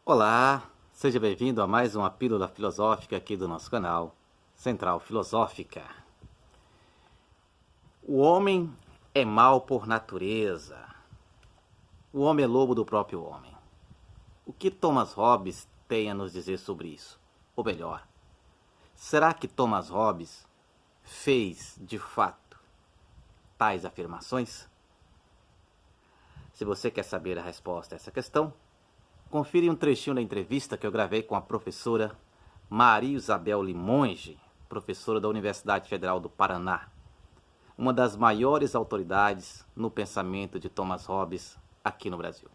Olá, seja bem-vindo a mais uma pílula filosófica aqui do nosso canal, Central Filosófica. O homem é mau por natureza. O homem é lobo do próprio homem. O que Thomas Hobbes tem a nos dizer sobre isso? Ou melhor, será que Thomas Hobbes fez, de fato, tais afirmações? Se você quer saber a resposta a essa questão, confira um trechinho da entrevista que eu gravei com a professora Maria Isabel Limonge, professora da Universidade Federal do Paraná, uma das maiores autoridades no pensamento de Thomas Hobbes aqui no Brasil.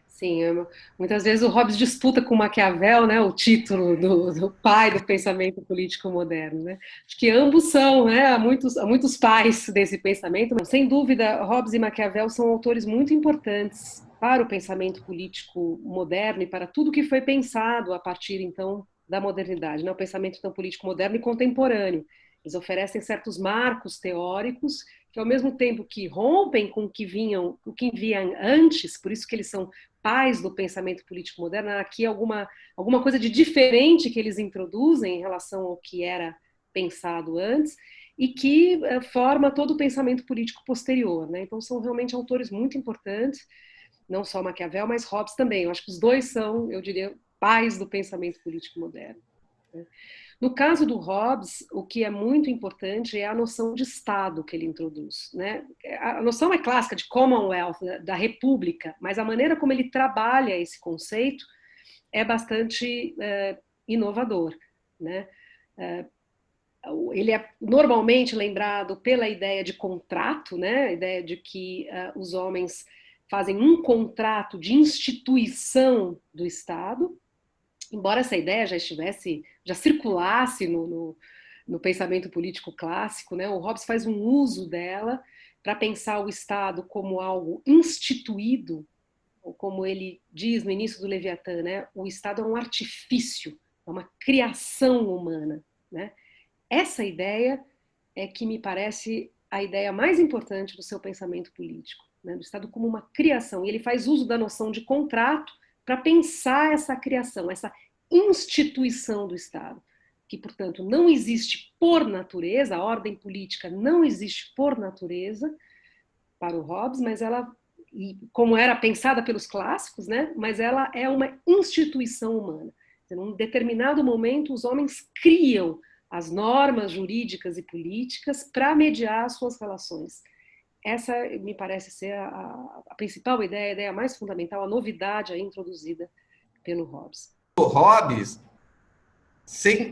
Sim, muitas vezes o Hobbes disputa com Maquiavel, né, o título do pai do pensamento político moderno, né? Acho que ambos são, né, há muitos pais desse pensamento. Mas, sem dúvida, Hobbes e Maquiavel são autores muito importantes para o pensamento político moderno e para tudo que foi pensado a partir, então, da modernidade, né? O pensamento então, político moderno e contemporâneo. Eles oferecem certos marcos teóricos que, ao mesmo tempo que rompem com o que vinha antes, por isso que eles são pais do pensamento político moderno, aqui alguma coisa de diferente que eles introduzem em relação ao que era pensado antes e que forma todo o pensamento político posterior, né? Então são realmente autores muito importantes, não só Maquiavel, mas Hobbes também. Eu acho que os dois são, eu diria, pais do pensamento político moderno, né? No caso do Hobbes, o que é muito importante é a noção de Estado que ele introduz, né? A noção é clássica de Commonwealth, da República, mas a maneira como ele trabalha esse conceito é bastante inovador, né? Ele é normalmente lembrado pela ideia de contrato, né? A ideia de que os homens fazem um contrato de instituição do Estado, embora essa ideia já circulasse no pensamento político clássico, né, o Hobbes faz um uso dela para pensar o Estado como algo instituído, ou como ele diz no início do Leviatã, né, o Estado é um artifício, é uma criação humana, né? Essa ideia é que me parece a ideia mais importante do seu pensamento político, né, do Estado como uma criação. E ele faz uso da noção de contrato para pensar essa criação, essa instituição do Estado, que, portanto, não existe por natureza, a ordem política não existe por natureza para o Hobbes, mas ela, como era pensada pelos clássicos, né, mas ela é uma instituição humana. Em um determinado momento, os homens criam as normas jurídicas e políticas para mediar as suas relações. Essa me parece ser a principal ideia, a ideia mais fundamental, a novidade aí introduzida pelo Hobbes. O Hobbes,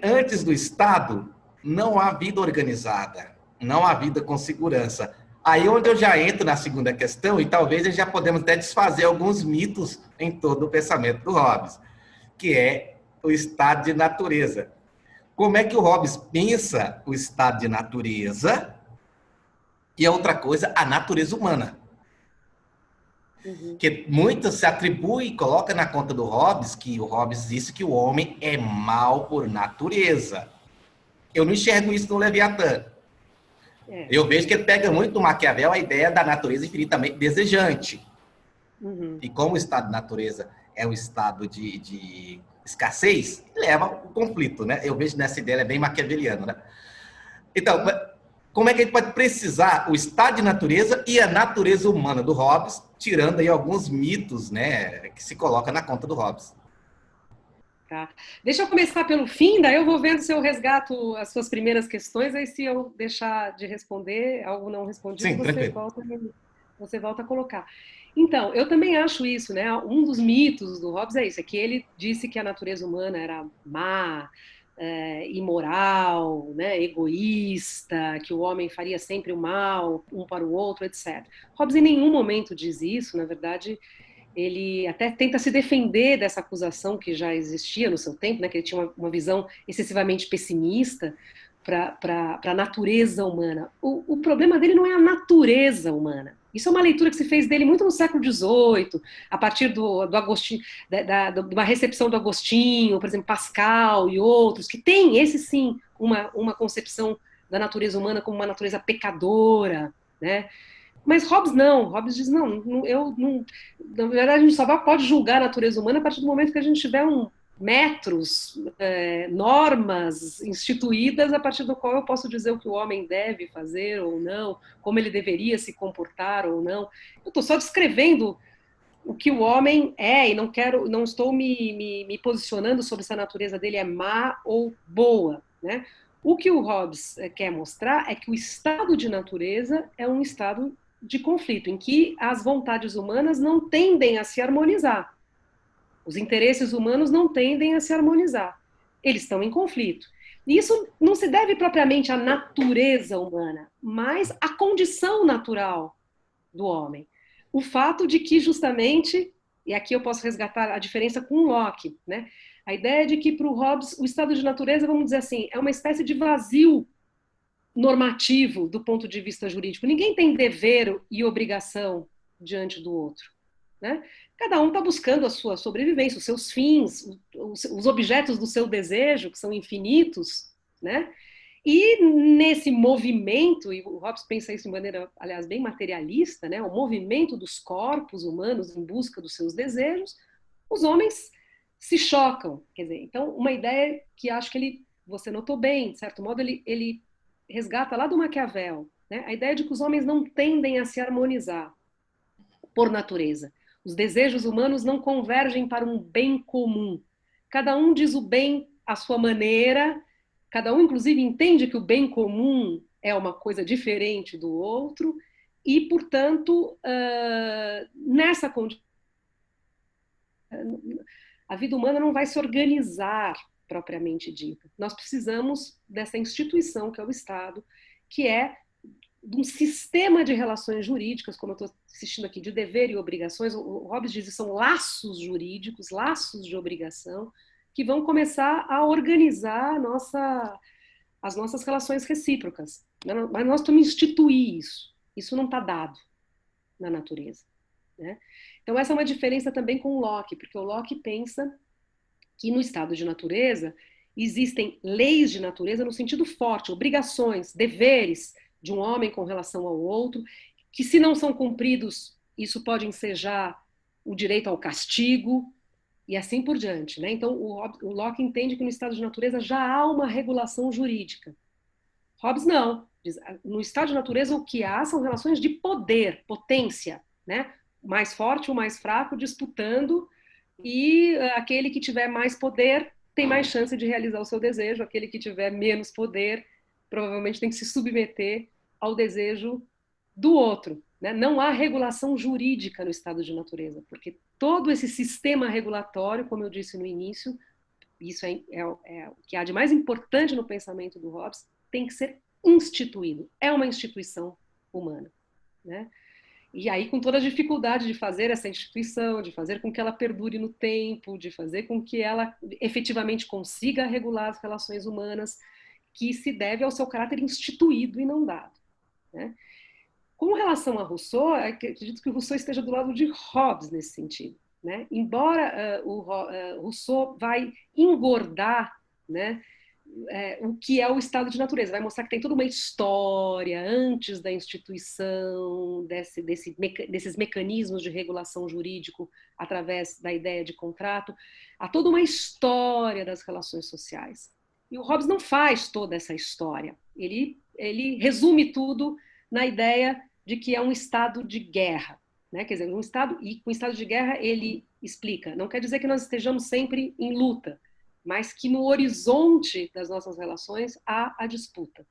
antes do Estado, não há vida organizada, não há vida com segurança. Aí onde eu já entro na segunda questão, e talvez já podemos até desfazer alguns mitos em todo o pensamento do Hobbes, que é o estado de natureza. Como é que o Hobbes pensa o estado de natureza? E a outra coisa, a natureza humana. Que muito se atribui e coloca na conta do Hobbes, que o Hobbes disse que o homem é mau por natureza. Eu não enxergo isso no Leviatã. Eu vejo que ele pega muito do Maquiavel a ideia da natureza infinitamente desejante. E como o estado de natureza é um estado de escassez, leva ao conflito, né? Eu vejo nessa ideia, é bem maquiaveliano, né? Então, como é que a gente pode precisar o estado de natureza e a natureza humana do Hobbes, tirando aí alguns mitos, né, que se coloca na conta do Hobbes? Tá. Deixa eu começar pelo fim, daí eu vou vendo se eu resgato as suas primeiras questões, aí se eu deixar de responder algo não respondido, Sim, tranquilo. Você volta a colocar. Então, eu também acho isso, né? Um dos mitos do Hobbes é isso, é que ele disse que a natureza humana era má, imoral, né, egoísta, que o homem faria sempre o mal um para o outro, etc. Hobbes em nenhum momento diz isso, na verdade, ele até tenta se defender dessa acusação que já existia no seu tempo, né, que ele tinha uma visão excessivamente pessimista para a natureza humana. O problema dele não é a natureza humana. Isso é uma leitura que se fez dele muito no século XVIII, a partir do Agostinho, de uma recepção do Agostinho, por exemplo, Pascal e outros, que tem, esse sim, uma concepção da natureza humana como uma natureza pecadora, né? Mas Hobbes não. Hobbes diz, não, eu não... Na verdade, a gente só pode julgar a natureza humana a partir do momento que a gente tiver metros, normas instituídas a partir do qual eu posso dizer o que o homem deve fazer ou não, como ele deveria se comportar ou não. Eu estou só descrevendo o que o homem é e não estou me posicionando sobre se a natureza dele é má ou boa, né? O que o Hobbes quer mostrar é que o estado de natureza é um estado de conflito, em que as vontades humanas não tendem a se harmonizar. Os interesses humanos não tendem a se harmonizar. Eles estão em conflito. E isso não se deve propriamente à natureza humana, mas à condição natural do homem. O fato de que, justamente, e aqui eu posso resgatar a diferença com o Locke, né? A ideia de que, para o Hobbes, o estado de natureza, vamos dizer assim, é uma espécie de vazio normativo do ponto de vista jurídico. Ninguém tem dever e obrigação diante do outro, né? Cada um está buscando a sua sobrevivência, os seus fins, os objetos do seu desejo, que são infinitos, né? E nesse movimento, e o Hobbes pensa isso de maneira, aliás, bem materialista, né? O movimento dos corpos humanos em busca dos seus desejos, os homens se chocam. Quer dizer, então, uma ideia que acho que você notou bem, de certo modo, ele resgata lá do Maquiavel, né? A ideia de que os homens não tendem a se harmonizar por natureza. Os desejos humanos não convergem para um bem comum. Cada um diz o bem à sua maneira, cada um, inclusive, entende que o bem comum é uma coisa diferente do outro, e, portanto, nessa condição, a vida humana não vai se organizar propriamente dita. Nós precisamos dessa instituição que é o Estado, que é de um sistema de relações jurídicas, como eu estou assistindo aqui, de dever e obrigações. O Hobbes diz que são laços jurídicos, laços de obrigação, que vão começar a organizar as nossas relações recíprocas. Mas nós temos que instituir isso. Isso não está dado na natureza, né? Então, essa é uma diferença também com o Locke, porque o Locke pensa que no estado de natureza existem leis de natureza no sentido forte, obrigações, deveres de um homem com relação ao outro, que se não são cumpridos, isso pode ensejar o direito ao castigo e assim por diante, né? Então, o Locke entende que no estado de natureza já há uma regulação jurídica. Hobbes não. No estado de natureza, o que há são relações de poder, potência, né? O mais forte, o mais fraco disputando, e aquele que tiver mais poder tem mais chance de realizar o seu desejo, aquele que tiver menos poder provavelmente tem que se submeter ao desejo do outro, né? Não há regulação jurídica no estado de natureza, porque todo esse sistema regulatório, como eu disse no início, isso é o que há de mais importante no pensamento do Hobbes, tem que ser instituído. É uma instituição humana, né? E aí, com toda a dificuldade de fazer essa instituição, de fazer com que ela perdure no tempo, de fazer com que ela efetivamente consiga regular as relações humanas, que se deve ao seu caráter instituído e não dado, né? Com relação a Rousseau, acredito que o Rousseau esteja do lado de Hobbes nesse sentido, né? Embora Rousseau vai engordar, né, o que é o estado de natureza, vai mostrar que tem toda uma história antes da instituição desses mecanismos de regulação jurídico através da ideia de contrato, há toda uma história das relações sociais. E o Hobbes não faz toda essa história, ele resume tudo na ideia de que é um estado de guerra, né? Quer dizer, e com estado de guerra ele explica, não quer dizer que nós estejamos sempre em luta, mas que no horizonte das nossas relações há a disputa,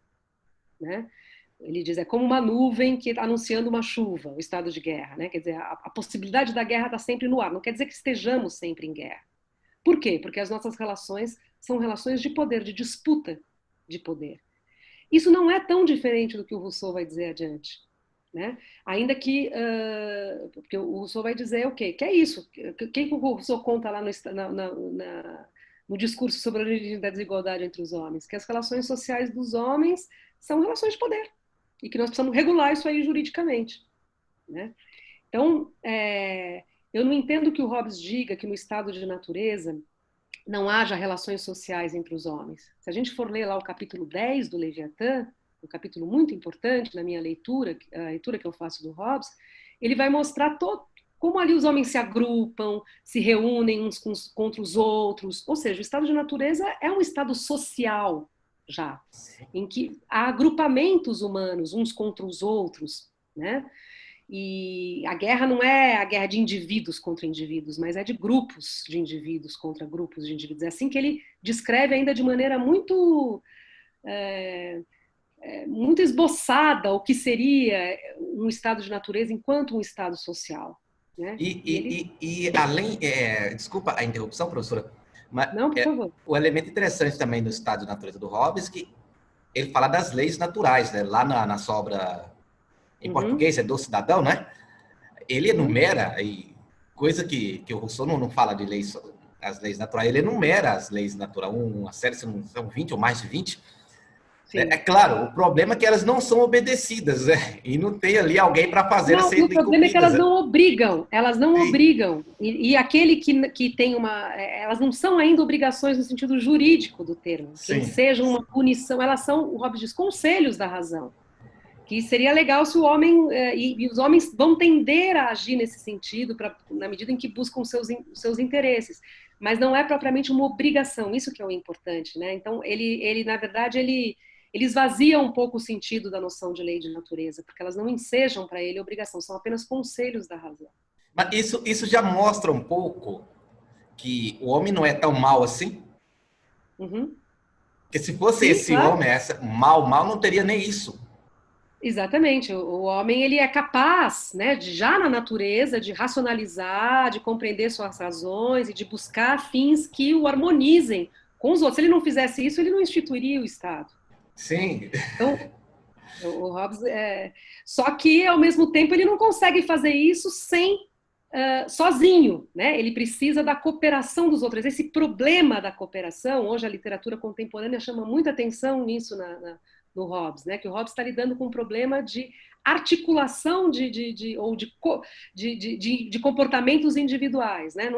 né? Ele diz, é como uma nuvem que está anunciando uma chuva, o estado de guerra, né? Quer dizer, a possibilidade da guerra está sempre no ar, não quer dizer que estejamos sempre em guerra. Por quê? Porque as nossas relações são relações de poder, de disputa de poder. Isso não é tão diferente do que o Rousseau vai dizer adiante, né? Ainda que, porque o Rousseau vai dizer o quê? Que é isso. Quem que o Rousseau conta lá no discurso sobre a origem da desigualdade entre os homens? Que as relações sociais dos homens são relações de poder e que nós precisamos regular isso aí juridicamente, né? Então, eu não entendo que o Hobbes diga que no estado de natureza não haja relações sociais entre os homens. Se a gente for ler lá o capítulo 10 do Leviatã, um capítulo muito importante na minha leitura, a leitura que eu faço do Hobbes, ele vai mostrar como ali os homens se agrupam, se reúnem uns contra os outros, ou seja, o estado de natureza é um estado social já, em que há agrupamentos humanos uns contra os outros, né? E a guerra não é a guerra de indivíduos contra indivíduos, mas é de grupos de indivíduos contra grupos de indivíduos. É assim que ele descreve ainda de maneira muito muito esboçada o que seria um estado de natureza enquanto um estado social. Né? E além, desculpa a interrupção, professora, mas não, por favor. O elemento interessante também do estado de natureza do Hobbes é que ele fala das leis naturais, né? Lá na sua obra em português, é do cidadão, né? Ele enumera, e coisa que o Rousseau não fala de leis, as leis naturais, ele enumera as leis naturais, uma série, são 20 ou mais de 20. É claro, o problema é que elas não são obedecidas, né? E não tem ali alguém para fazer elas serem cumpridas. O problema é que elas não obrigam, E aquele que tem elas não são ainda obrigações no sentido jurídico do termo, que seja uma punição, elas são, o Hobbes diz, conselhos da razão. Que seria legal se o homem, e os homens vão tender a agir nesse sentido, na medida em que buscam seus interesses. Mas não é propriamente uma obrigação, isso que é o importante, né? Então, ele na verdade, ele esvazia um pouco o sentido da noção de lei de natureza, porque elas não ensejam para ele obrigação, são apenas conselhos da razão. Mas isso já mostra um pouco que o homem não é tão mal assim? Porque se fosse esse homem, mal, não teria nem isso. Exatamente, o homem ele é capaz, né, de já na natureza, de racionalizar, de compreender suas razões e de buscar fins que o harmonizem com os outros. Se ele não fizesse isso, ele não instituiria o Estado. Sim. Então, o Hobbes só que ao mesmo tempo ele não consegue fazer isso sozinho, né? Ele precisa da cooperação dos outros. Esse problema da cooperação, hoje a literatura contemporânea chama muita atenção nisso no Hobbes, né? Que o Hobbes está lidando com um problema de articulação de comportamentos individuais, né?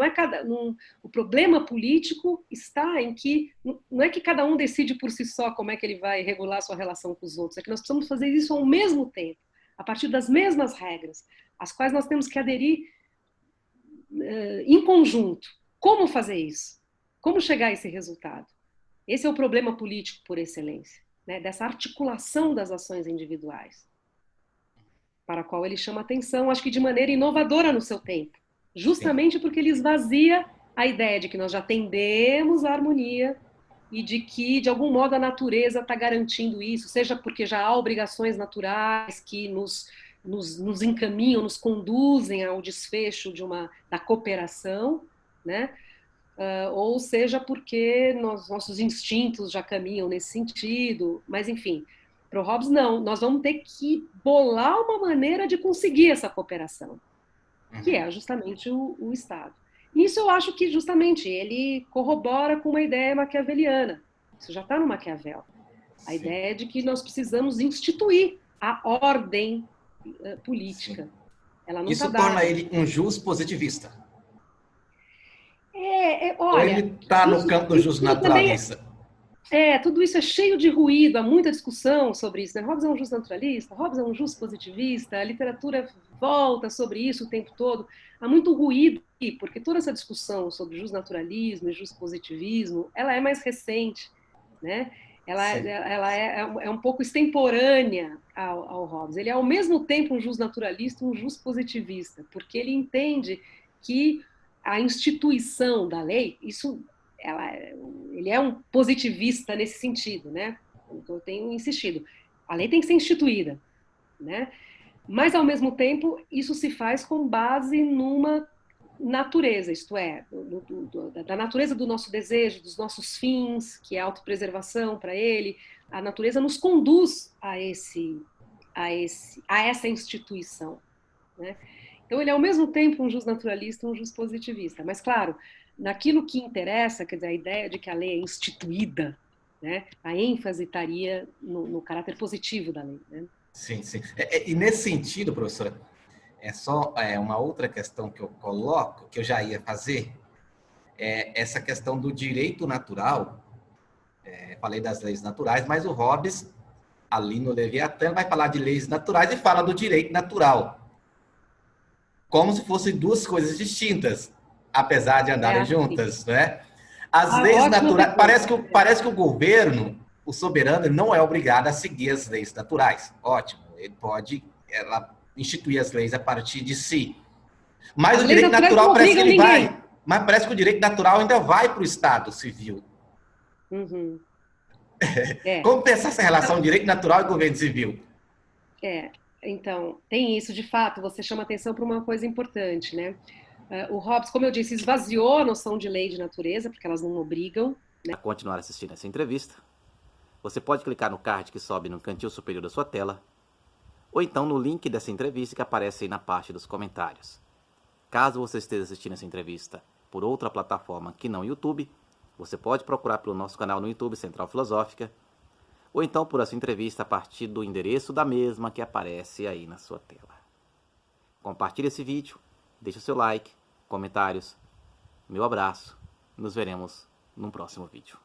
O problema político está em que não é que cada um decide por si só como é que ele vai regular sua relação com os outros, é que nós precisamos fazer isso ao mesmo tempo, a partir das mesmas regras, às quais nós temos que aderir em conjunto. Como fazer isso? Como chegar a esse resultado? Esse é o problema político por excelência, né? Dessa articulação das ações individuais, para a qual ele chama atenção, acho que de maneira inovadora no seu tempo, justamente porque ele esvazia a ideia de que nós já tendemos à harmonia e de que, de algum modo, a natureza está garantindo isso, seja porque já há obrigações naturais que nos encaminham, nos conduzem ao desfecho da cooperação, né? Ou seja porque nossos instintos já caminham nesse sentido, mas enfim, para o Hobbes não, nós vamos ter que bolar uma maneira de conseguir essa cooperação, que é justamente o Estado. Isso eu acho que justamente ele corrobora com uma ideia maquiaveliana, isso já está no Maquiavel, a ideia de que nós precisamos instituir a ordem política. Ela não isso torna ele um jus positivista. Olha, ou ele está no campo do jus naturalista? Tudo isso é cheio de ruído, há muita discussão sobre isso, né? Hobbes é um jus naturalista, Hobbes é um jus positivista, a literatura volta sobre isso o tempo todo, há muito ruído, porque toda essa discussão sobre jus naturalismo e jus positivismo, ela é mais recente, né? Ela é um pouco extemporânea ao Hobbes. Ele é ao mesmo tempo um jus naturalista e um jus positivista, porque ele entende que a instituição da lei, ele é um positivista nesse sentido, né? Eu tenho insistido. A lei tem que ser instituída, né? Mas, ao mesmo tempo, isso se faz com base numa natureza, isto é, da natureza do nosso desejo, dos nossos fins, que é a autopreservação para ele. A natureza nos conduz a essa instituição, né? Então, ele é ao mesmo tempo um jus naturalista e um jus positivista. Mas, claro, naquilo que interessa, quer dizer, a ideia de que a lei é instituída, né, a ênfase estaria no caráter positivo da lei, né? Sim. E nesse sentido, professora, uma outra questão que eu coloco, que eu já ia fazer, é essa questão do direito natural. Falei das leis naturais, mas o Hobbes ali no Leviatã, vai falar de leis naturais e fala do direito natural. Como se fossem duas coisas distintas, apesar de andarem juntas, né? As leis naturais... Parece que o governo, o soberano, não é obrigado a seguir as leis naturais. Ótimo, ele pode instituir as leis a partir de si. Mas o direito natural parece que ele vai... Mas parece que o direito natural ainda vai para o Estado civil. Uhum. Como pensar essa relação direito natural e governo civil? Então, tem isso, de fato, você chama atenção para uma coisa importante, né? O Hobbes, como eu disse, esvaziou a noção de lei de natureza, porque elas não obrigam. Né? Para continuar assistindo essa entrevista, você pode clicar no card que sobe no cantinho superior da sua tela, ou então no link dessa entrevista que aparece aí na parte dos comentários. Caso você esteja assistindo essa entrevista por outra plataforma que não YouTube, você pode procurar pelo nosso canal no YouTube, Central Filosófica, ou então por essa entrevista a partir do endereço da mesma que aparece aí na sua tela. Compartilhe esse vídeo, deixe o seu like, comentários. Meu abraço, nos veremos num próximo vídeo.